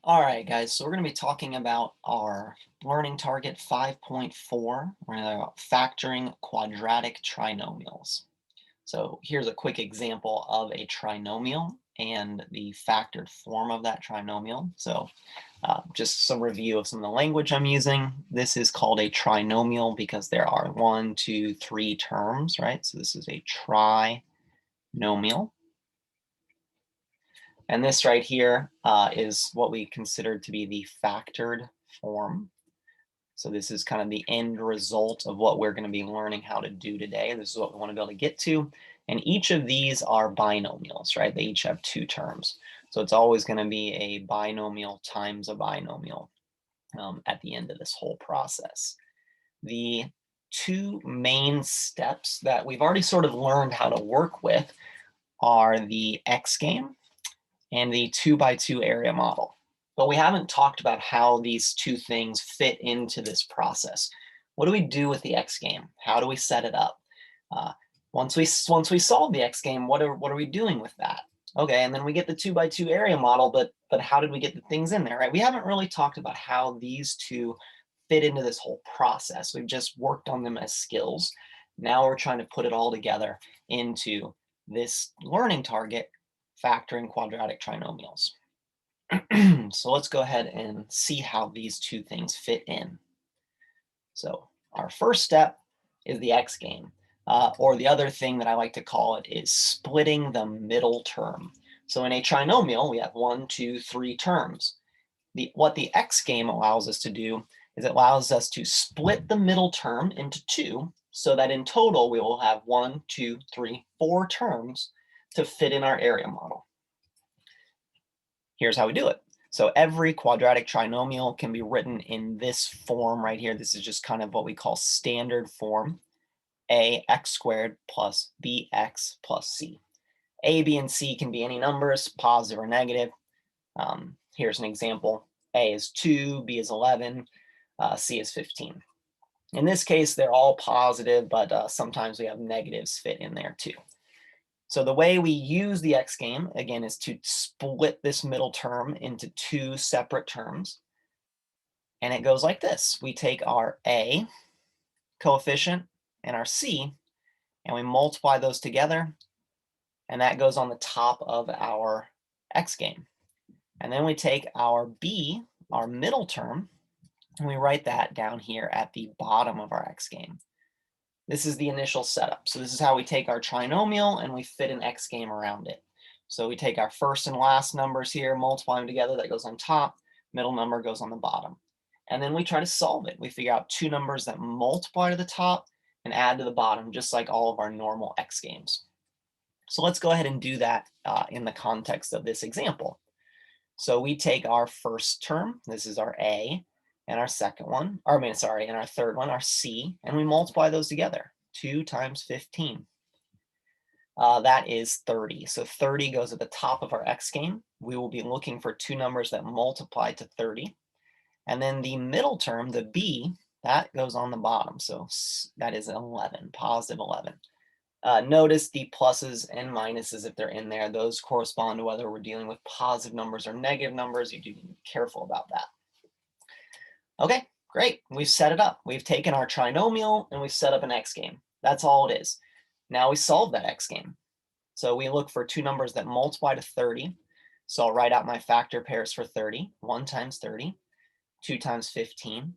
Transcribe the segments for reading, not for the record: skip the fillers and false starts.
All right, guys, so we're going to be talking about our learning target 5.4. We're going to talk about factoring quadratic trinomials. So here's a quick example of a trinomial and the factored form of that trinomial. So just some review of some of the language I'm using. This is called a trinomial because there are 1, 2, 3 terms, right? So this is a trinomial. And this right here is what we consider to be the factored form. So this is kind of the end result of what we're going to be learning how to do today. This is what we want to be able to get to. And each of these are binomials, right? They each have two terms. So it's always going to be a binomial times a binomial at the end of this whole process. The two main steps that we've already sort of learned how to work with are the X game and the 2x2 area model. But we haven't talked about how these two things fit into this process. What do we do with the X game? How do we set it up? Uh, once we solve the X game, what are we doing with that? Okay, and then we get the 2x2 area model, but how did we get the things in there, right? We haven't really talked about how these two fit into this whole process. We've just worked on them as skills. Now we're trying to put it all together into this learning target, factoring quadratic trinomials. So let's go ahead and see how these two things fit in. So our first step is the X game, or the other thing that I like to call it is splitting the middle term. So in a trinomial, we have 1, 2, 3 terms. What the X game allows us to do is it allows us to split the middle term into two, so that in total we will have 1, 2, 3, 4 terms to fit in our area model. Here's how we do it. So every quadratic trinomial can be written in this form right here. This is just kind of what we call standard form, ax squared plus bx plus c. A, b, and c can be any numbers, positive or negative. Here's an example. A is 2, b is 11, c is 15. In this case, they're all positive, but sometimes we have negatives fit in there too. So the way we use the X game, again, is to split this middle term into two separate terms. And it goes like this. We take our A coefficient and our C, and we multiply those together. And that goes on the top of our X game. And then we take our B, our middle term, and we write that down here at the bottom of our X game. This is the initial setup. So this is how we take our trinomial and we fit an X game around it. So we take our first and last numbers here, multiply them together, that goes on top, middle number goes on the bottom. And then we try to solve it. We figure out two numbers that multiply to the top and add to the bottom, just like all of our normal X games. So let's go ahead and do that in the context of this example. So we take our first term, this is our A, and our second one, and our third one, our C, and we multiply those together. 2 times 15. That is 30. So 30 goes at the top of our X game. We will be looking for two numbers that multiply to 30. And then the middle term, the B, that goes on the bottom. So that is 11, positive 11. Notice the pluses and minuses if they're in there. Those correspond to whether we're dealing with positive numbers or negative numbers. You do need to be careful about that. Okay, great. We've set it up. We've taken our trinomial and we've set up an X game. That's all it is. Now we solve that X game. So we look for two numbers that multiply to 30. So I'll write out my factor pairs for 30. 1 times 30, 2 times 15,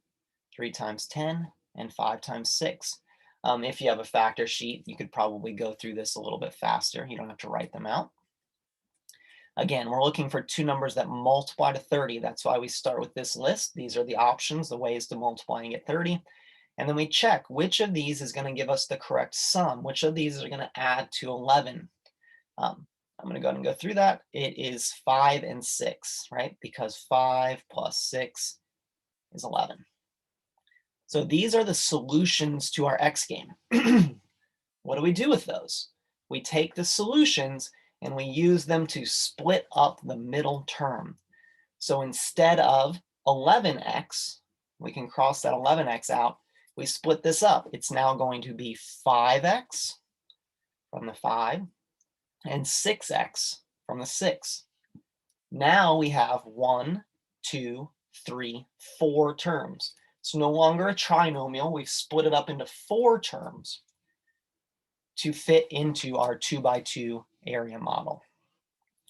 3 times 10, and 5 times 6. If you have a factor sheet, you could probably go through this a little bit faster. You don't have to write them out. Again, we're looking for two numbers that multiply to 30. That's why we start with this list. These are the options, the ways to multiply and get 30. And then we check which of these is going to give us the correct sum, which of these are going to add to 11. I'm going to go ahead and go through that. It is 5 and 6, right? Because 5 plus 6 is 11. So these are the solutions to our X game. What do we do with those? We take the solutions and we use them to split up the middle term. So instead of 11x, we can cross that 11x out. We split this up. It's now going to be 5x from the 5 and 6x from the 6. Now we have 1, 2, 3, 4 terms. It's no longer a trinomial. We've split it up into 4 terms to fit into our 2 by 2 area model,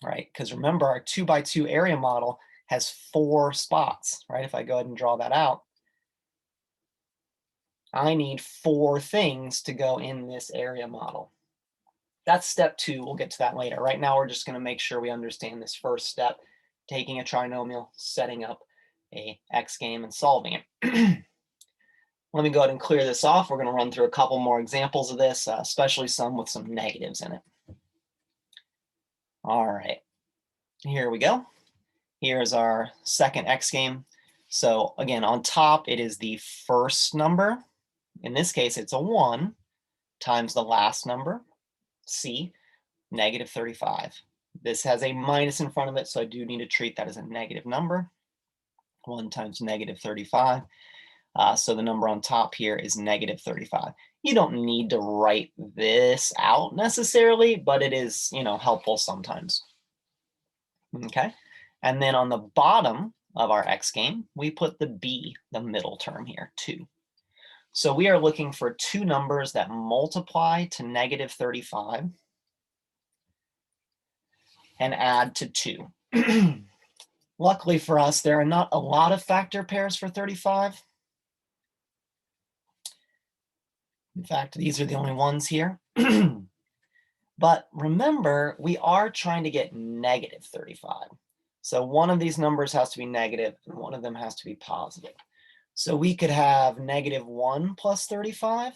right? Because remember, our 2 by 2 area model has 4 spots, right? If I go ahead and draw that out, I need 4 things to go in this area model. That's step 2. We'll get to that later. Right now, we're just going to make sure we understand this first step, taking a trinomial, setting up a X game, and solving it. Let me go ahead and clear this off. We're going to run through a couple more examples of this, especially some with some negatives in it. All right, here we go. Here's our second X game. So again, on top, it is the first number. In this case, it's a 1 times the last number, C, negative 35. This has a minus in front of it, so I do need to treat that as a negative number. 1 times negative 35. So the number on top here is negative 35. You don't need to write this out necessarily, but it is, helpful sometimes. Okay. And then on the bottom of our X game, we put the B, the middle term here, 2. So we are looking for 2 numbers that multiply to negative 35 and add to 2. Luckily for us, there are not a lot of factor pairs for 35. In fact, these are the only ones here. But remember, we are trying to get negative 35. So one of these numbers has to be negative, and one of them has to be positive. So we could have negative 1 plus 35.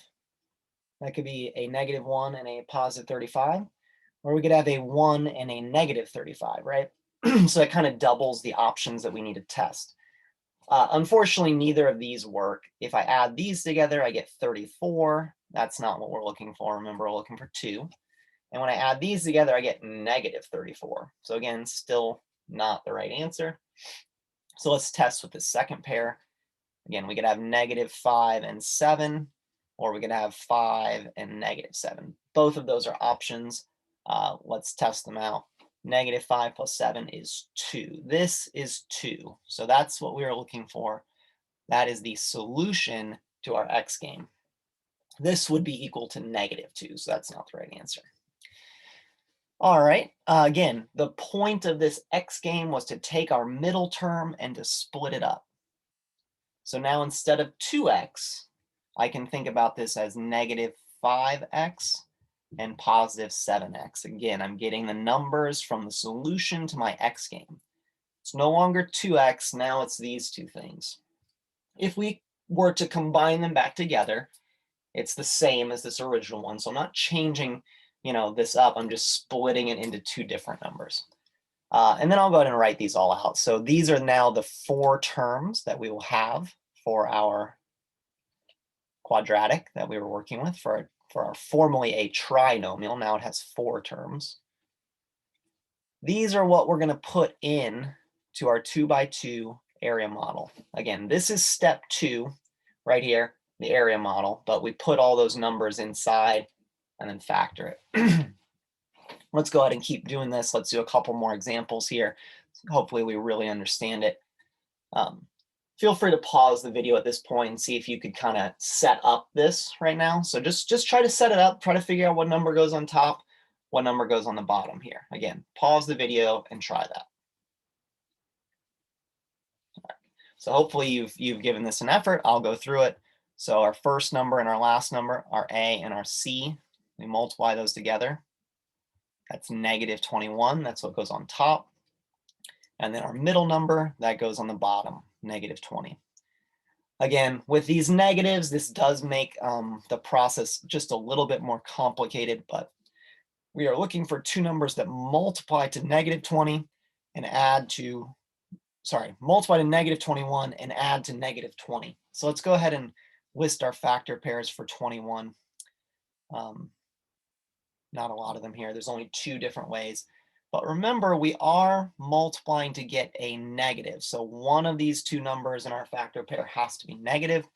That could be a negative 1 and a positive 35. Or we could have a 1 and a negative 35, right? So it kind of doubles the options that we need to test. Unfortunately, neither of these work. If I add these together, I get 34. That's not what we're looking for. Remember, we're looking for 2. And when I add these together, I get negative 34. So again, still not the right answer. So let's test with the second pair. Again, we could have negative 5 and 7, or we could have 5 and negative 7. Both of those are options. Let's test them out. Negative 5 plus 7 is 2. This is 2. So that's what we are looking for. That is the solution to our X game. This would be equal to negative 2, so that's not the right answer. All right, again, the point of this X game was to take our middle term and to split it up. So now instead of 2x, I can think about this as negative 5x and positive 7x. Again, I'm getting the numbers from the solution to my X game. It's no longer 2x, now it's these two things. If we were to combine them back together, it's the same as this original one. So I'm not changing this up, I'm just splitting it into 2 different numbers. And then I'll go ahead and write these all out. So these are now the 4 terms that we will have for our quadratic that we were working with for our formerly a trinomial. Now it has 4 terms. These are what we're going to put in to our 2 by 2 area model. Again, this is step 2 right here, the area model, but we put all those numbers inside and then factor it. Let's go ahead and keep doing this. Let's do a couple more examples here. Hopefully we really understand it. Feel free to pause the video at this point and see if you could kind of set up this right now. So just try to set it up, try to figure out what number goes on top, what number goes on the bottom here. Again, pause the video and try that. Right. So hopefully you've given this an effort. I'll go through it. So our first number and our last number, our A and our C, we multiply those together. That's negative 21. That's what goes on top. And then our middle number, that goes on the bottom, negative 20. Again, with these negatives, this does make the process just a little bit more complicated, but we are looking for 2 numbers that multiply to negative 20 and add to, multiply to negative 21 and add to negative 20. So let's go ahead and list our factor pairs for 21. Not a lot of them here. There's only 2 different ways. But remember, we are multiplying to get a negative. So one of these 2 numbers in our factor pair has to be negative.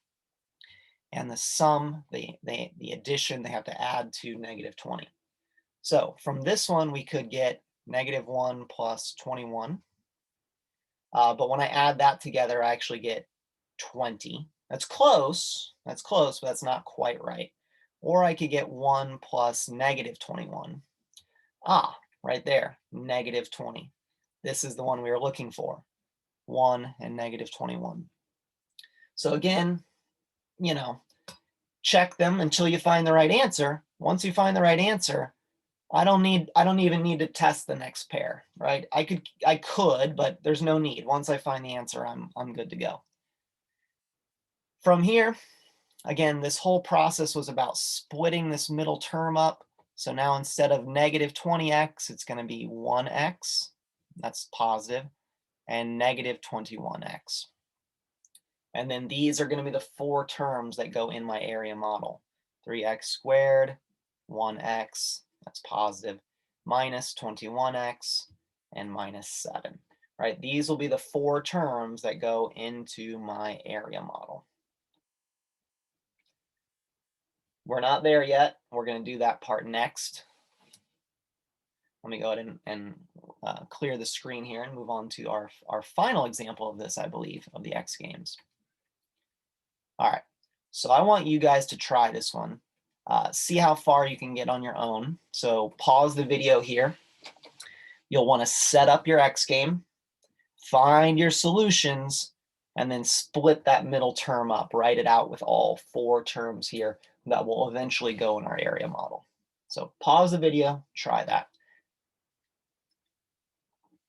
And the sum, the addition, they have to add to negative 20. So from this one, we could get negative 1 plus 21. But when I add that together, I actually get 20. That's close, but that's not quite right. Or I could get 1 plus negative 21. Ah, right there, negative 20. This is the one we were looking for, 1 and negative 21. So again, you know, check them until you find the right answer. Once you find the right answer, I don't even need to test the next pair, right? I could, but there's no need. Once I find the answer, I'm good to go. From here, again, this whole process was about splitting this middle term up. So now instead of negative 20x, it's going to be 1x. That's positive, and negative 21x. And then these are going to be the 4 terms that go in my area model. 3x squared, 1x, that's positive, minus 21x, and minus 7. Right? These will be the 4 terms that go into my area model. We're not there yet. We're going to do that part next. Let me go ahead and clear the screen here and move on to our final example of this, I believe, of the X games. All right, so I want you guys to try this one. See how far you can get on your own. So pause the video here. You'll want to set up your X game, find your solutions, and then split that middle term up. Write it out with all 4 terms here that will eventually go in our area model. So pause the video, try that.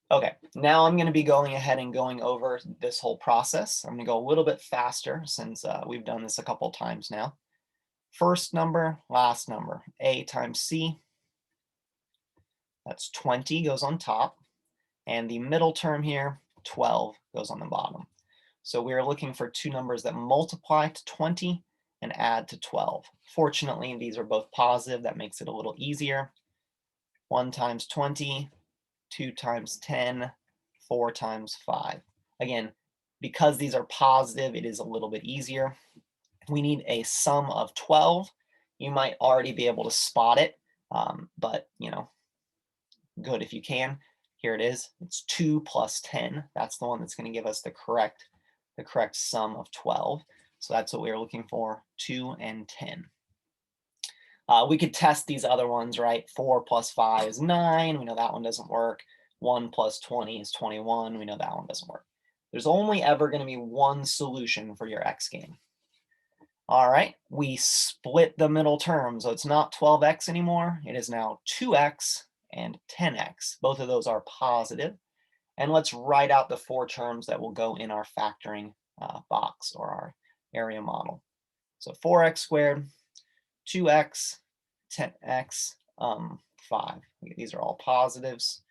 Okay, now I'm going to be going ahead and going over this whole process. I'm going to go a little bit faster since we've done this a couple times now. First number, last number, A times C. That's 20 goes on top. And the middle term here, 12, goes on the bottom. So we're looking for 2 numbers that multiply to 20 and add to 12. Fortunately, these are both positive. That makes it a little easier. 1 times 20, 2 times 10, 4 times 5. Again, because these are positive, it is a little bit easier. We need a sum of 12. You might already be able to spot it, but good if you can. Here it is. It's 2 plus 10. That's the one that's going to give us the correct sum of 12. So that's what we were looking for, 2 and 10. We could test these other ones, right? 4 plus 5 is 9. We know that one doesn't work. 1 plus 20 is 21. We know that one doesn't work. There's only ever going to be one solution for your X game. All right, we split the middle term. So it's not 12x anymore. It is now 2x and 10x. Both of those are positive. And let's write out the 4 terms that will go in our factoring box or our area model. So 4x squared, 2x, 10x, 5. These are all positives.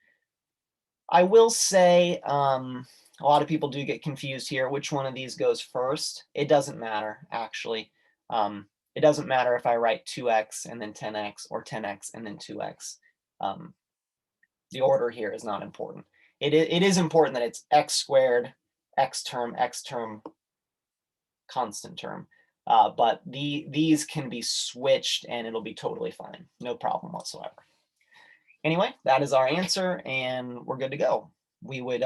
I will say a lot of people do get confused here. Which one of these goes first? It doesn't matter, actually. It doesn't matter if I write 2x and then 10x or 10x and then 2x. The order here is not important. It is important that it's x squared, x term, constant term. But these can be switched and it'll be totally fine. No problem whatsoever. Anyway, that is our answer and we're good to go. We would,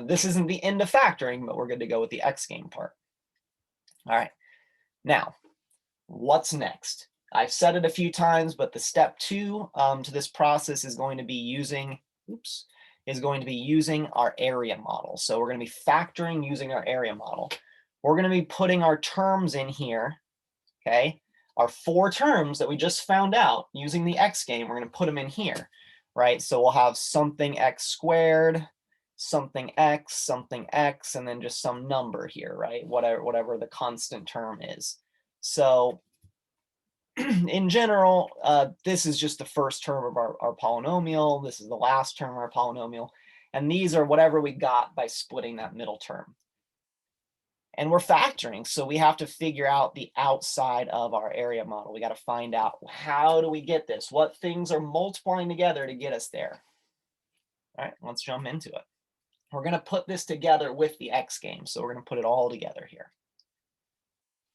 this isn't the end of factoring, but we're good to go with the X game part. All right, now, what's next? I've said it a few times, but the step 2 to this process is going to be using, our area model. So we're going to be factoring using our area model. We're going to be putting our terms in here, okay? Our 4 terms that we just found out using the X game, we're going to put them in here, right? So we'll have something x squared, something x, and then just some number here, right? Whatever the constant term is. So in general, this is just the first term of our polynomial. This is the last term of our polynomial. And these are whatever we got by splitting that middle term. And we're factoring, so we have to figure out the outside of our area model. We got to find out, how do we get this? What things are multiplying together to get us there? All right, let's jump into it. We're going to put this together with the X game, so we're going to put it all together here.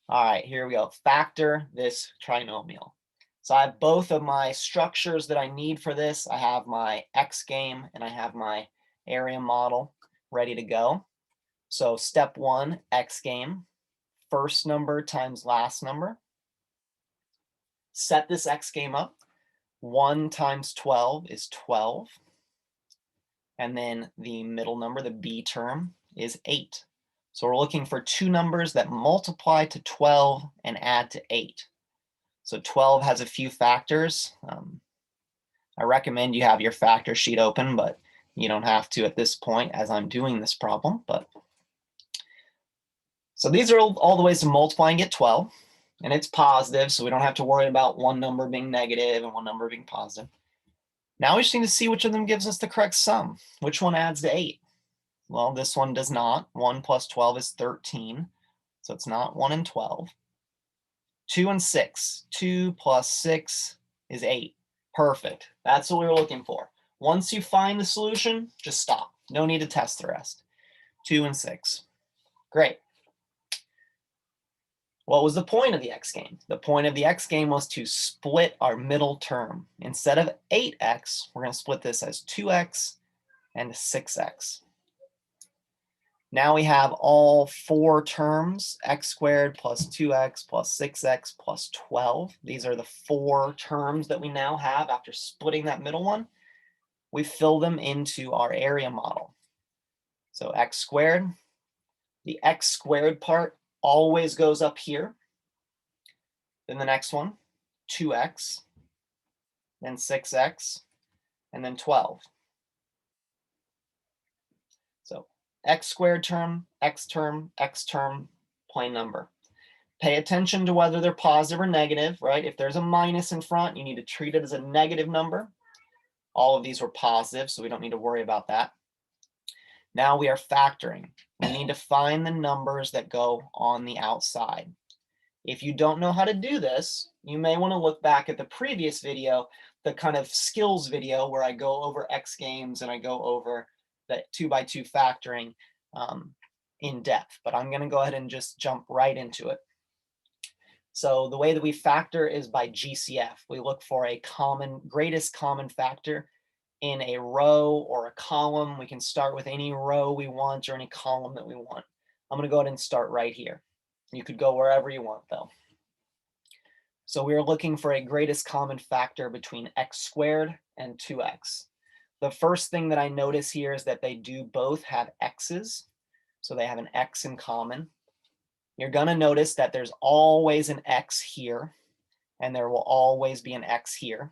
All right, here we go. Factor this trinomial. So I have both of my structures that I need for this. I have my X game and I have my area model ready to go. So step one, X game, first number times last number. Set this X game up. 1 times 12 is 12. And then the middle number, the B term, is 8. So we're looking for two numbers that multiply to 12 and add to 8. So 12 has a few factors. I recommend you have your factor sheet open, but you don't have to at this point as I'm doing this problem. So these are all the ways to multiply and get 12. And it's positive, so we don't have to worry about one number being negative and one number being positive. Now we just need to see which of them gives us the correct sum. Which one adds to 8? Well, this one does not. 1 plus 12 is 13, so it's not 1 and 12. 2 and 6. 2 plus 6 is 8. Perfect. That's what we were looking for. Once you find the solution, just stop. No need to test the rest. 2 and 6. Great. What was the point of the X game? The point of the X game was to split our middle term. Instead of 8x, we're going to split this as 2x and 6x. Now we have all four terms, x squared plus 2x plus 6x plus 12. These are the four terms that we now have after splitting that middle one. We fill them into our area model. So x squared, the x squared part always goes up here. Then the next one, 2x, then 6x, and then 12. So x squared term, x term, plain number. Pay attention to whether they're positive or negative, right? If there's a minus in front, you need to treat it as a negative number. All of these were positive, so we don't need to worry about that. Now we are factoring. We need to find the numbers that go on the outside. If you don't know how to do this, you may want to look back at the previous video, the kind of skills video where I go over X games and I go over the 2x2 factoring in depth. But I'm going to go ahead and just jump right into it. So the way that we factor is by GCF. We look for a greatest common factor in a row or a column. We can start with any row we want or any column that we want. I'm going to go ahead and start right here. You could go wherever you want, though. So we're looking for a greatest common factor between x squared and 2x. The first thing that I notice here is that they do both have x's. So they have an x in common. You're going to notice that there's always an x here, and there will always be an x here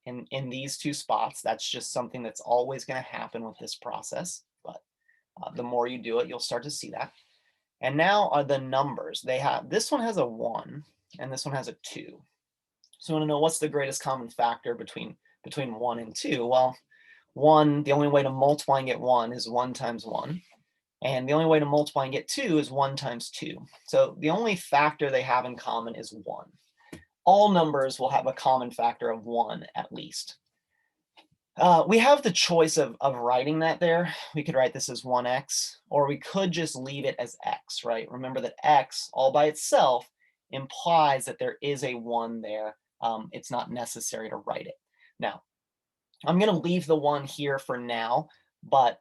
in these two spots. That's just something that's always going to happen with this process. But the more you do it, you'll start to see that. And now are the numbers. This one has a 1 and this one has a 2. So you want to know what's the greatest common factor between 1 and 2. Well, 1, the only way to multiply and get 1 is 1 times 1. And the only way to multiply and get 2 is 1 times 2. So the only factor they have in common is 1. All numbers will have a common factor of 1 at least. We have the choice of writing that there. We could write this as 1x, or we could just leave it as x, right? Remember that x all by itself implies that there is a 1 there. It's not necessary to write it. Now, I'm going to leave the 1 here for now, but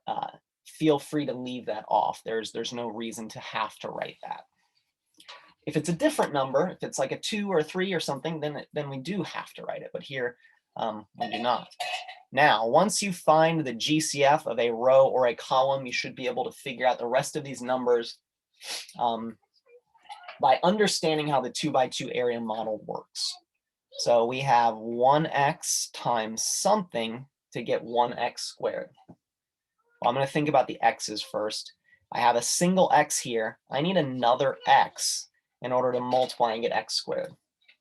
feel free to leave that off. There's no reason to have to write that. If it's a different number, if it's like a 2 or a 3 or something, then we do have to write it. But here, we do not. Now, once you find the GCF of a row or a column, you should be able to figure out the rest of these numbers by understanding how the 2x2 area model works. So we have 1x times something to get 1x squared. Well, I'm going to think about the x's first. I have a single x here. I need another x in order to multiply and get x squared.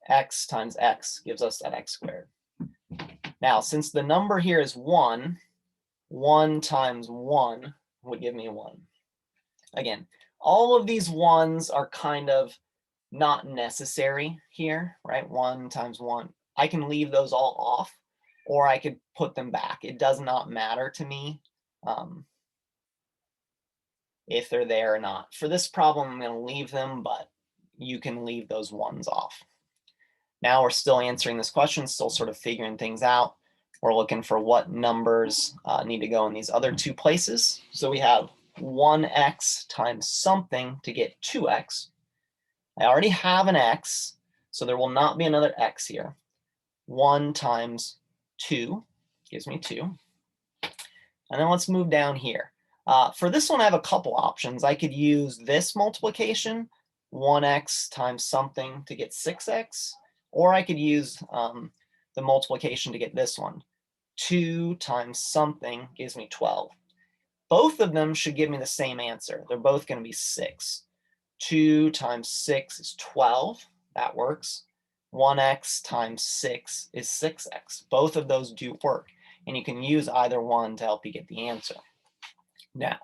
X times x gives us that x squared. Now, since the number here is 1, 1 times 1 would give me 1. Again, all of these 1s are kind of not necessary here, right? 1 times 1. I can leave those all off, or I could put them back. It does not matter to me if they're there or not. For this problem, I'm going to leave them, but you can leave those 1s off. Now we're still answering this question, still sort of figuring things out. We're looking for what numbers need to go in these other two places. So we have 1x times something to get 2x. I already have an x, so there will not be another x here. 1 times 2 gives me 2. And then let's move down here. For this one, I have a couple options. I could use this multiplication, 1x times something to get 6x, or I could use the multiplication to get this one. 2 times something gives me 12. Both of them should give me the same answer. They're both going to be 6. 2 times 6 is 12. That works. 1x times 6 is 6x. Both of those do work, and you can use either one to help you get the answer. Now,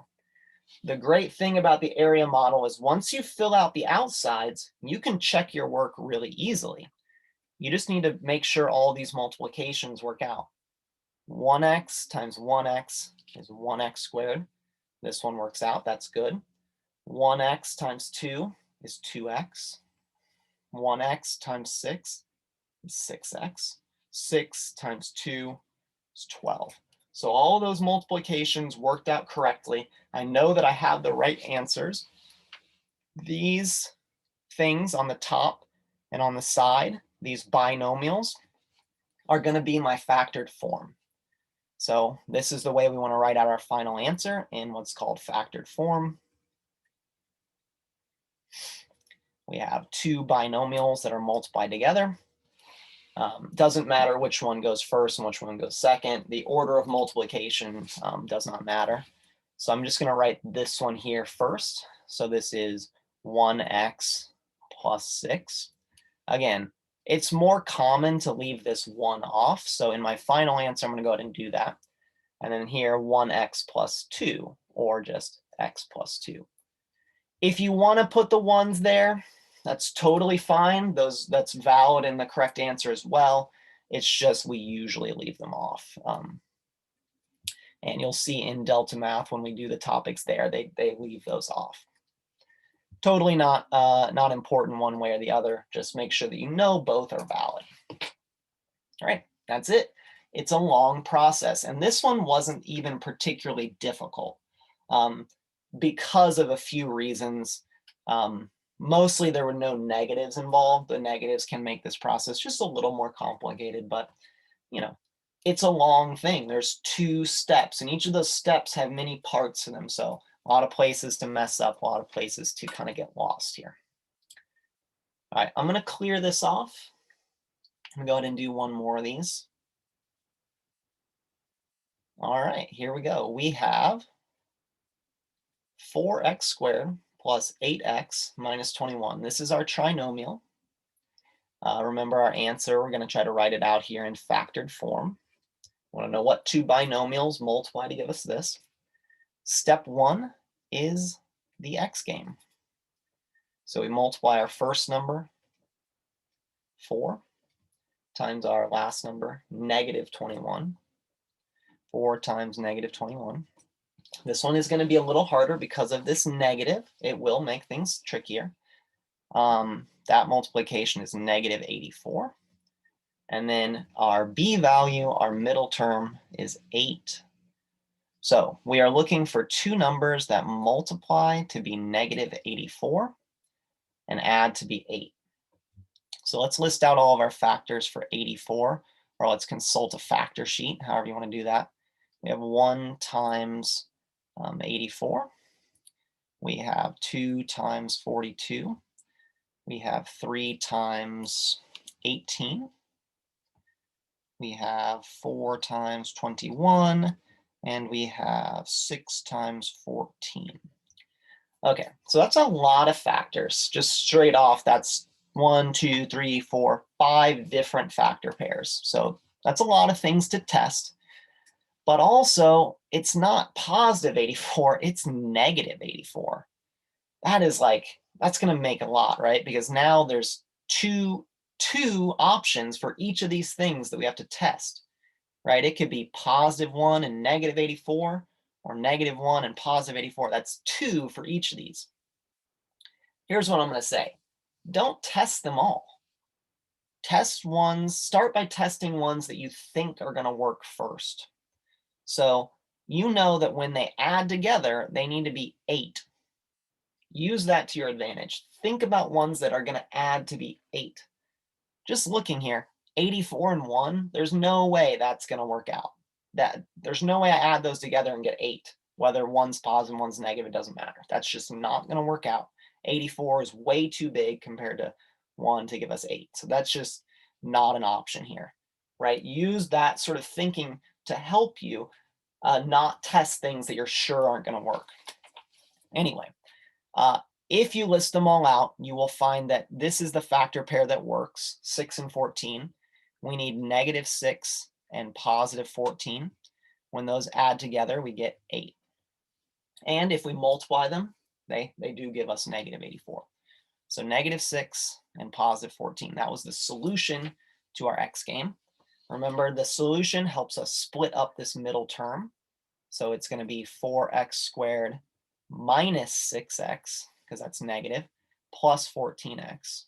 the great thing about the area model is once you fill out the outsides, you can check your work really easily. You just need to make sure all these multiplications work out. 1x times 1x is 1x squared. This one works out. That's good. 1x times 2 is 2x. 1x times 6 is 6x. 6 times 2 is 12. So all of those multiplications worked out correctly. I know that I have the right answers. These things on the top and on the side, these binomials, are going to be my factored form. So this is the way we want to write out our final answer in what's called factored form. We have two binomials that are multiplied together. Doesn't matter which one goes first and which one goes second. The order of multiplication does not matter. So I'm just going to write this one here first. So this is 1x plus 6. Again, it's more common to leave this 1 off. So in my final answer, I'm going to go ahead and do that. And then here, 1x plus 2, or just x plus 2. If you want to put the 1s there, that's totally fine. That's valid in the correct answer as well. It's just we usually leave them off. And you'll see in Delta Math when we do the topics there, they leave those off. Totally not important one way or the other. Just make sure that you know both are valid. All right, that's it. It's a long process. And this one wasn't even particularly difficult because of a few reasons. Mostly there were no negatives involved. The negatives can make this process just a little more complicated, but you know, it's a long thing. There's 2 steps, and each of those steps have many parts to them. So a lot of places to mess up, a lot of places to kind of get lost here. All right, I'm going to clear this off. I'm going to go ahead and do one more of these. All right, here we go. We have 4x squared plus 8x minus 21. This is our trinomial. Remember our answer, we're going to try to write it out here in factored form. Want to know what 2 binomials multiply to give us this. Step 1 is the x game. So we multiply our first number, 4, times our last number, negative 21. 4 times negative 21. This one is going to be a little harder because of this negative. It will make things trickier. That multiplication is negative 84. And then our b value, our middle term, is 8. So we are looking for 2 numbers that multiply to be negative 84 and add to be 8. So let's list out all of our factors for 84, or let's consult a factor sheet, however you want to do that. We have 1 times 84. We have 2 times 42. We have 3 times 18. We have 4 times 21. And we have 6 times 14. Okay, so that's a lot of factors. Just straight off, that's 1, 2, 3, 4, 5 different factor pairs. So that's a lot of things to test. But also, it's not positive 84, it's negative 84. That is that's going to make a lot, right? Because now there's two options for each of these things that we have to test, right? It could be positive 1 and negative 84, or negative 1 and positive 84. That's 2 for each of these. Here's what I'm going to say. Don't test them all. Start by testing ones that you think are going to work first. So you know that when they add together, they need to be 8. Use that to your advantage. Think about ones that are going to add to be 8. Just looking here, 84 and 1, there's no way that's going to work out. There's no way I add those together and get 8. Whether one's positive and one's negative, it doesn't matter. That's just not going to work out. 84 is way too big compared to 1 to give us 8. So that's just not an option here, right? Use that sort of thinking to help you not test things that you're sure aren't going to work. Anyway, if you list them all out, you will find that this is the factor pair that works, 6 and 14. We need -6 and +14. When those add together, we get 8. And if we multiply them, they do give us -84. So -6 and +14. That was the solution to our x game. Remember, the solution helps us split up this middle term. So it's going to be 4x squared minus 6x, because that's negative, plus 14x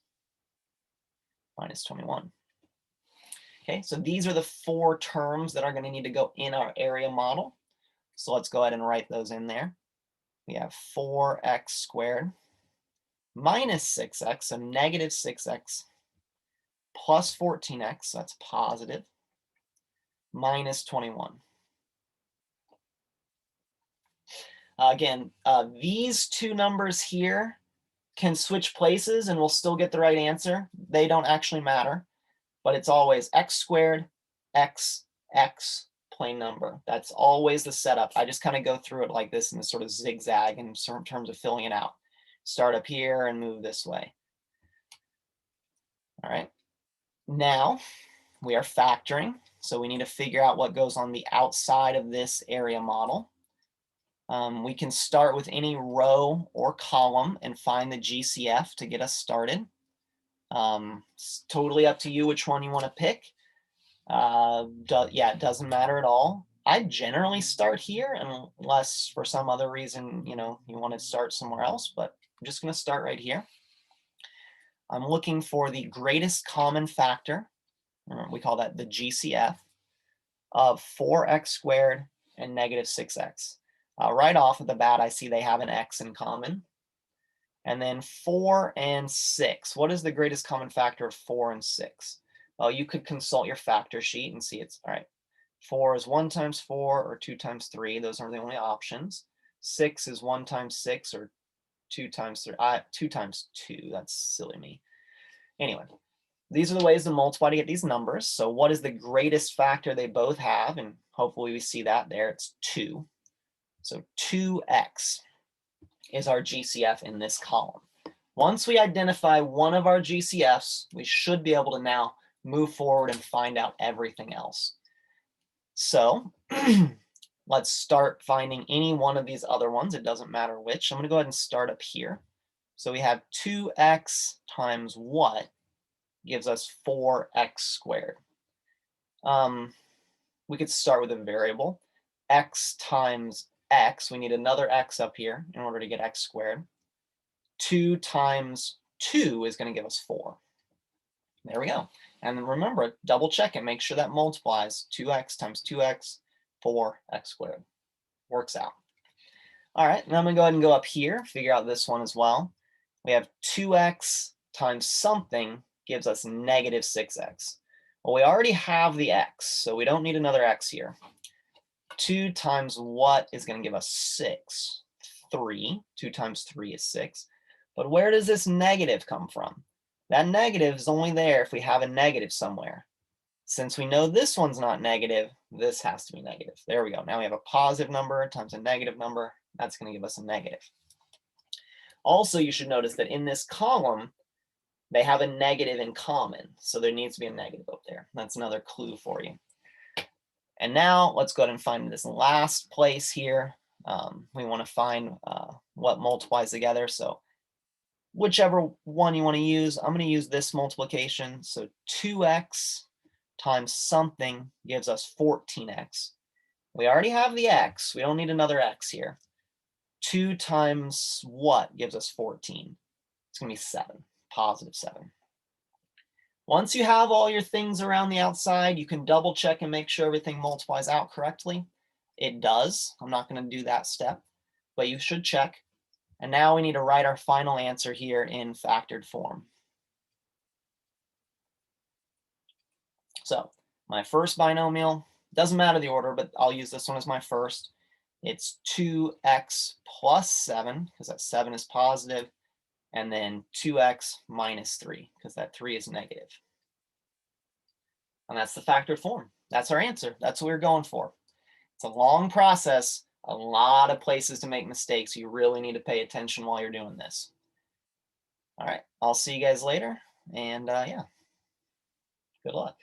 minus 21. Okay, so these are the 4 terms that are going to need to go in our area model. So let's go ahead and write those in there. We have 4x squared minus 6x, so negative 6x, plus 14x, so that's positive, minus 21. Again, these two numbers here can switch places and we'll still get the right answer. They don't actually matter, but it's always x squared, x, plain number. That's always the setup. I just kind of go through it like this in this sort of zigzag in terms of filling it out. Start up here and move this way. All right. Now we are factoring, so we need to figure out what goes on the outside of this area model. We can start with any row or column and find the GCF to get us started. It's totally up to you which one you want to pick. Yeah, it doesn't matter at all. I generally start here unless for some other reason, you want to start somewhere else, but I'm just going to start right here. I'm looking for the greatest common factor. We call that the GCF of 4x squared and -6x. Right off of the bat, I see they have an x in common. And then 4 and 6. What is the greatest common factor of 4 and 6? Well, you could consult your factor sheet and see it's all right. 4 is 1 times 4 or 2 times 3. Those are the only options. 6 is 1 times 6 or 2 times 3. 2 times 2. That's silly me. Anyway, these are the ways to multiply to get these numbers. So what is the greatest factor they both have? And hopefully we see that there. It's 2. So 2x is our GCF in this column. Once we identify one of our GCFs, we should be able to now move forward and find out everything else. So let's start finding any one of these other ones. It doesn't matter which. I'm going to go ahead and start up here. So we have 2x times what gives us 4x squared. We could start with a variable. X times x, we need another x up here in order to get x squared. 2 times 2 is going to give us 4. There we go. And then remember, double check it. Make sure that multiplies. 2x times 2x, 4x squared. Works out. All right, now I'm going to go ahead and go up here, figure out this one as well. We have 2x times something gives us -6x. Well, we already have the x, so we don't need another x here. 2 times what is going to give us 6? 3. 2 times 3 is 6. But where does this negative come from? That negative is only there if we have a negative somewhere. Since we know this one's not negative, this has to be negative. There we go. Now we have a positive number times a negative number. That's going to give us a negative. Also, you should notice that in this column, they have a negative in common. So there needs to be a negative up there. That's another clue for you. And now let's go ahead and find this last place here. We want to find what multiplies together. So whichever one you want to use, I'm going to use this multiplication. So 2x times something gives us 14x. We already have the x. We don't need another x here. 2 times what gives us 14? It's going to be 7, positive 7. Once you have all your things around the outside, you can double check and make sure everything multiplies out correctly. It does. I'm not going to do that step, but you should check. And now we need to write our final answer here in factored form. So my first binomial, doesn't matter the order, but I'll use this one as my first. It's 2x plus 7, because that 7 is positive, and then 2x minus 3, because that 3 is negative. And that's the factored form. That's our answer. That's what we're going for. It's a long process, a lot of places to make mistakes. You really need to pay attention while you're doing this. All right, I'll see you guys later, and yeah, good luck.